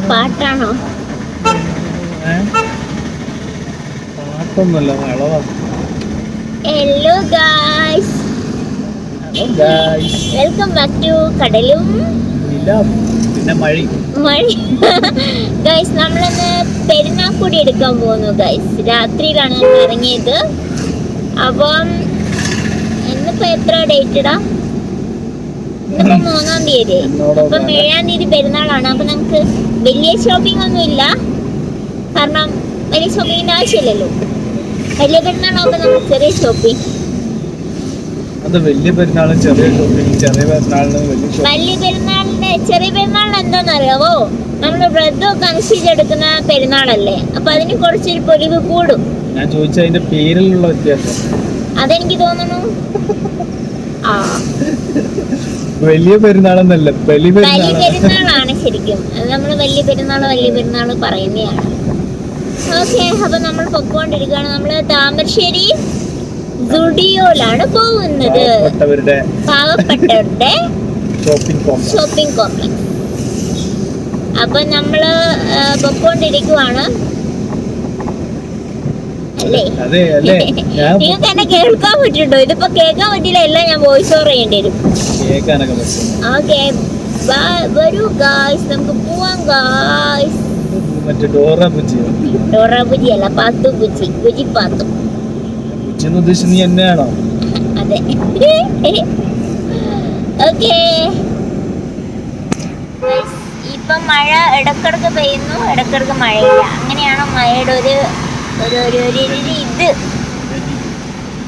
പാട്ടാണോ? പാട്ടൊന്നുമല്ല, വളവാ. Hello guys, welcome back to കടലും പിന്നെ മഴ. ഗൈസ്, നമ്മളിന്ന് പെരുന്നാൾക്കൂടി എടുക്കാൻ പോകുന്നു ഗൈസ്. രാത്രിയിലാണ് നമ്മൾ ഇറങ്ങിയത്. അപ്പം ഇന്നിപ്പോ എത്ര ഡേറ്റഡാ? ഇന്നിപ്പോ 3-ാം തീയതി. അപ്പം 7-ാം തീയതി പെരുന്നാളാണ്. അപ്പൊ നമുക്ക് വലിയ ഷോപ്പിംഗ് ഒന്നും ഇല്ല, കാരണം വലിയ ഷോപ്പിങ്ങിന്റെ ആവശ്യമില്ലല്ലോ. വലിയ പെരുന്നാളാകുമ്പോ നമ്മൾ ചെറിയ ഷോപ്പിംഗ്. വലിയ പെരുന്നാളും ചെറിയ ഷോപ്പിംഗ്. ചെറിയ പെരുന്നാളിന് ചെറിയ പെരുന്നാളിന് എന്താണെന്നറിയാവോ? നമ്മള് വ്രതമൊക്കെ അനുസരിച്ചെടുക്കുന്ന പെരുന്നാളല്ലേ, അപ്പൊ അതിന് കുറച്ചൊരു പൊലിവ് കൂടും. ഞാൻ ചോദിച്ച അതിന്റെ പേരിലുള്ള വ്യത്യാസം അതെനിക്ക് തോന്നുന്നു. വലിയ പെരുന്നാളെന്നല്ല, വലിയ പെരുന്നാളാണ് ശരിക്കും. അത് നമ്മള് വലിയ പെരുന്നാള് പറയുന്നതാണ്. ഓക്കെ, അപ്പൊ നമ്മൾ പൊക്കോണ്ടിരിക്കുകയാണ്. നമ്മള് താമരശ്ശേരി സ്റ്റുഡിയോയിലാണ് പോകുന്നത്. പാവപ്പെട്ടവരുടെ ഷോപ്പിംഗ് കോംപ്ലക്സ്. അപ്പൊ നമ്മള് പൊക്കോണ്ടിരിക്കുവാണ് അല്ലേ? നിങ്ങൾക്ക് എന്നെ കേൾക്കാൻ പറ്റുന്നുണ്ടോ? ഇതിപ്പോ കേൾക്കാൻ പറ്റില്ല, എല്ലാം ഞാൻ വോയിസ് ഓവർ ചെയ്യേണ്ടി വരും. ഓക്കെ, വരൂ ഗായ്സ്, നമുക്ക് പോവാം ഗായ്സ്. ഡോറ ബുജി അല്ല, പാത്തു ബുജി. ബുജി പാത്തു. നീ എന്നെയാണോ? അതെ. ഓക്കെ, ഇപ്പൊ മഴ ഇടക്കിടക്ക് പെയ്യുന്നു, ഇടക്കിടക്ക് മഴയില്ല. അങ്ങനെയാണ് മഴയുടെ ഒരു ഇത്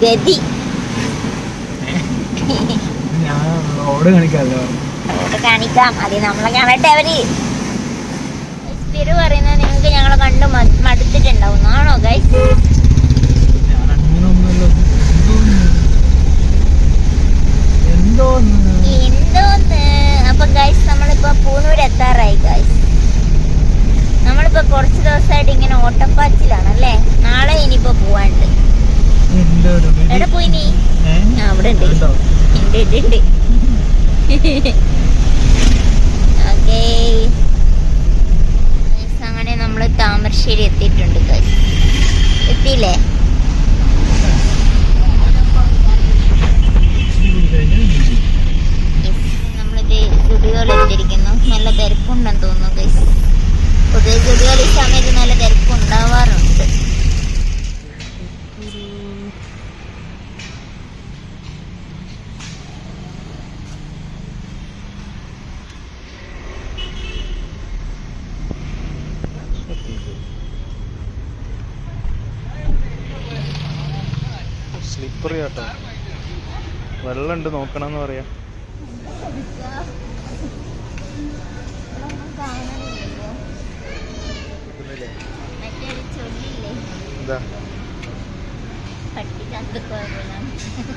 ഗതി. റോഡ് കാണിക്കാം, അത് നമ്മളെ കാണട്ടെ. അവര് സ്ഥിരം പറയുന്നത് നിങ്ങൾക്ക് ഞങ്ങളെ കണ്ട് മടുത്തിട്ടുണ്ടാവും, ആണോ ഗൈസ്? എന്തോന്ന്. അപ്പൊ ഗൈസ്, നമ്മളിപ്പോ പൂനൂർ എത്താറായി ഗൈസ്. നമ്മളിപ്പോ കുറച്ച് ദിവസമായിട്ട് ഇങ്ങനെ ഓട്ടപ്പാച്ചിലാണ് അല്ലേ? നാളെ ഇനിയിപ്പോ പോവാണ്ട്. എവിടെ പോയി നീ? അവിടെ ഉണ്ട്. ഓക്കേ, അങ്ങനെ നമ്മള് താമരശ്ശേരി എത്തിയിട്ടുണ്ട് ഗൈസ്. എത്തിയില്ലേ? നമ്മളിത് സ്റ്റുഡിയോയിൽ എത്തിയിരിക്കുന്നു. നല്ല തിരക്കുണ്ടെന്ന് തോന്നുന്നു ഗൈസ്. പൊതുവെ സ്റ്റുഡിയോയിൽ ഈ സമയത്ത് നല്ല തിരക്കുണ്ടാവാറുണ്ട്. സ്ലിപ്പറി ആട്ടോ, വെള്ളമുണ്ട്, നോക്കണമെന്ന് പറയാ. എന്താ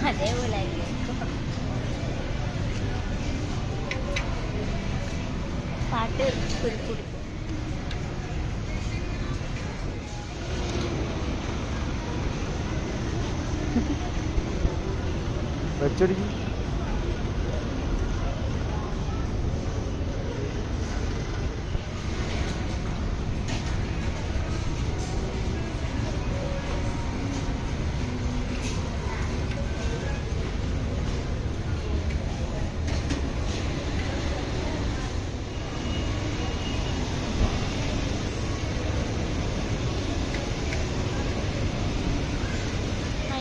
അതേപോലെ പാട്ട് കുടിക്കും. വെച്ചടിക്കും.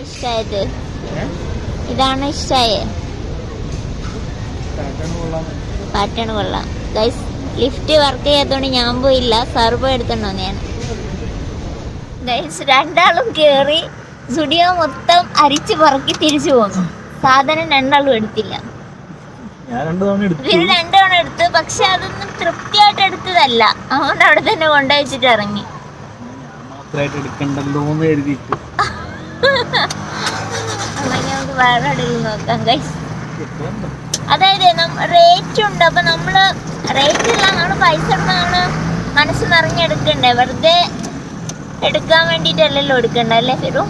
ഇഷ്ടായത് ഇതാണ്. ഇഷ്ടായേ? പാറ്റാണ് കൊള്ളാം ഗൈസ്. ലിഫ്റ്റ് വർക്ക് ചെയ്യാത്തോണ്ട് ഞാൻ പോയില്ല, സർവോ എടുത്തോണ്ടോ ഞാൻ ഗൈസ്. രണ്ടാളും കേറി സ്റ്റുഡിയോ മൊത്തം അരിച്ചു പറക്കി തിരിച്ചു പോന്നു. സാധനം രണ്ടാളും എടുത്തില്ല. ഇവര് 2 തവണ എടുത്ത്, പക്ഷെ അതൊന്നും തൃപ്തിയായിട്ട് എടുത്തതല്ല. അതുകൊണ്ട് അവിടെ തന്നെ കൊണ്ടുവച്ചിട്ട് ഇറങ്ങി. നമുക്ക് വേറെ എവിടെയെങ്കിലും നോക്കാം ഗൈസ്. അതായത് റേറ്റ് ഉണ്ട്. അപ്പൊ നമ്മള് റേറ്റ് ഇല്ല, നമ്മള് പൈസ നമ്മള് മനസ്സ് നിറഞ്ഞെടുക്കണ്ടേ. വെറുതെ എടുക്കാൻ വേണ്ടിട്ടല്ലല്ലോ എടുക്കണ്ട, അല്ലേ ഫിറു?